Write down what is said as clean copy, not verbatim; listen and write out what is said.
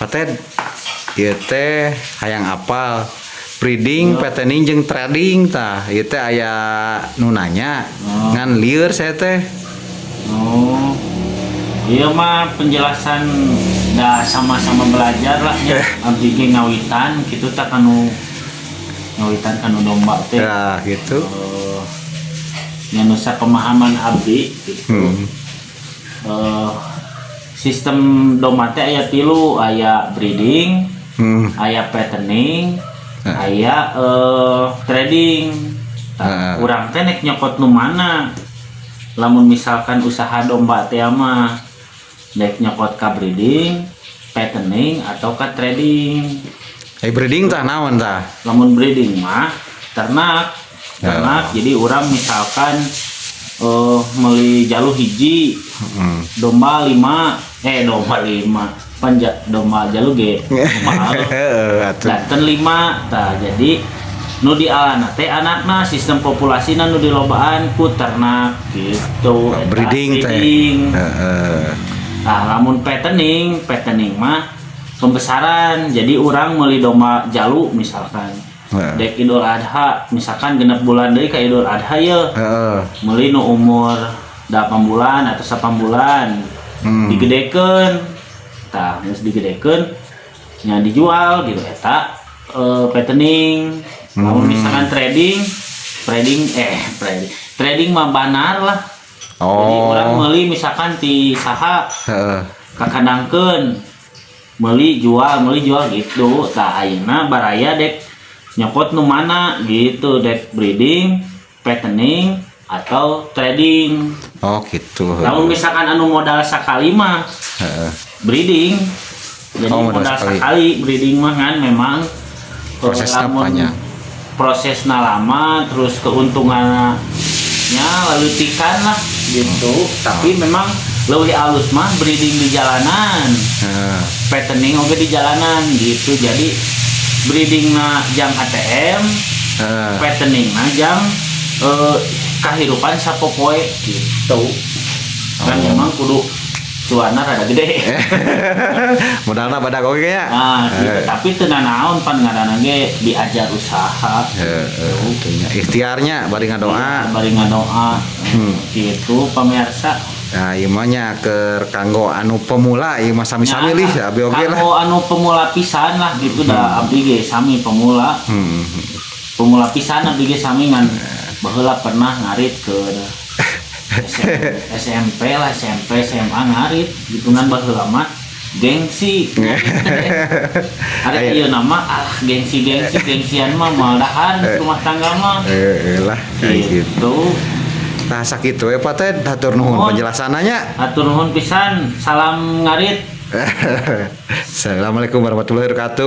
Paten ieu teh hayang apal breeding, patenting jeung trading tah. Ieu teh aya nu nanya. Ngan lieur saya teh. Oh. Iya mah penjelasan da sama-sama belajar lah ya. Abdi ge ngawitan kitu tah kanu ngawitan kanu domba teh. Ya, gitu. Nya nusa pemahaman abdi gitu. Sistem domba teh aya 3, aya breeding, aya fattening, aya trading. Urang teh nek nyokot nu mana? Lamun misalkan usaha domba teh mah nek nyokot ka breeding, fattening atau ka trading. Breeding tah naon tah? Lamun breeding mah ternak. Jadi orang misalkan meuli jalu hiji, domba 5, domba jalu ge mahal. Janten 5 tah. Jadi nu dialana teh anakna sistem populasina nu dilobaan ku ternak gitu. Breeding teh. Nah, lamun fattening mah pembesaran. Jadi orang meuli domba jalu misalkan. Dek Idul Adha misalkan genep bulan deui ka Idul Adha ye. Meuli nu umur 8 bulan atau 8 bulan. Digedekeun. Tah, geus digedekeun nya dijual gitu eta fattening. Lamun misalkan trading mah banar lah. Jadi orang meuli misalkan ti saha kakandangkeun meuli jual gitu. Tah ayeuna baraya dek nyokot nu mana gitu, dek breeding, fattening atau trading. Oh gitu. Lamun misalkan anu modal sakali mah breeding. Jadi modal sakali breeding mah kan memang prosesnya panjang. Prosesnya lama, terus keuntungannya lalu tikan lah gitu. Tapi memang lebih halus mah breeding di jalanan, fattening oke di jalanan gitu. Jadi breeding na jam ATM, fattening na jam kahirupan sapopoe gitu. Kan memang kudu cuana rada gede. Modalna badak oge ya. Nah, gitu. Tapi teu naon pan ngaranna ge diajar usaha. Ikhtiarnya bari ngadoa. Bari ngadoa. Gitu pemirsa. Nah, ieu mah nya keur kanggo anu pemula ieu mah sami-sami lih abi oge lah. Kanggo anu pemula pisan lah gitu da abdi ge sami pemula. Pemula pisan abdi ge sami ngan baheula pernah ngarit ke SMP lah, SMP SMA ngarit gitu kan baheula mah gengsi. Ada ieu nama gengsian mah maldahan rumah tangga mah. Lah gitu. Tah sakitu we Paten, hatur nuhun penjelasananya. Hatur nuhun pisan, salam ngarit. Assalamualaikum warahmatullahi wabarakatuh.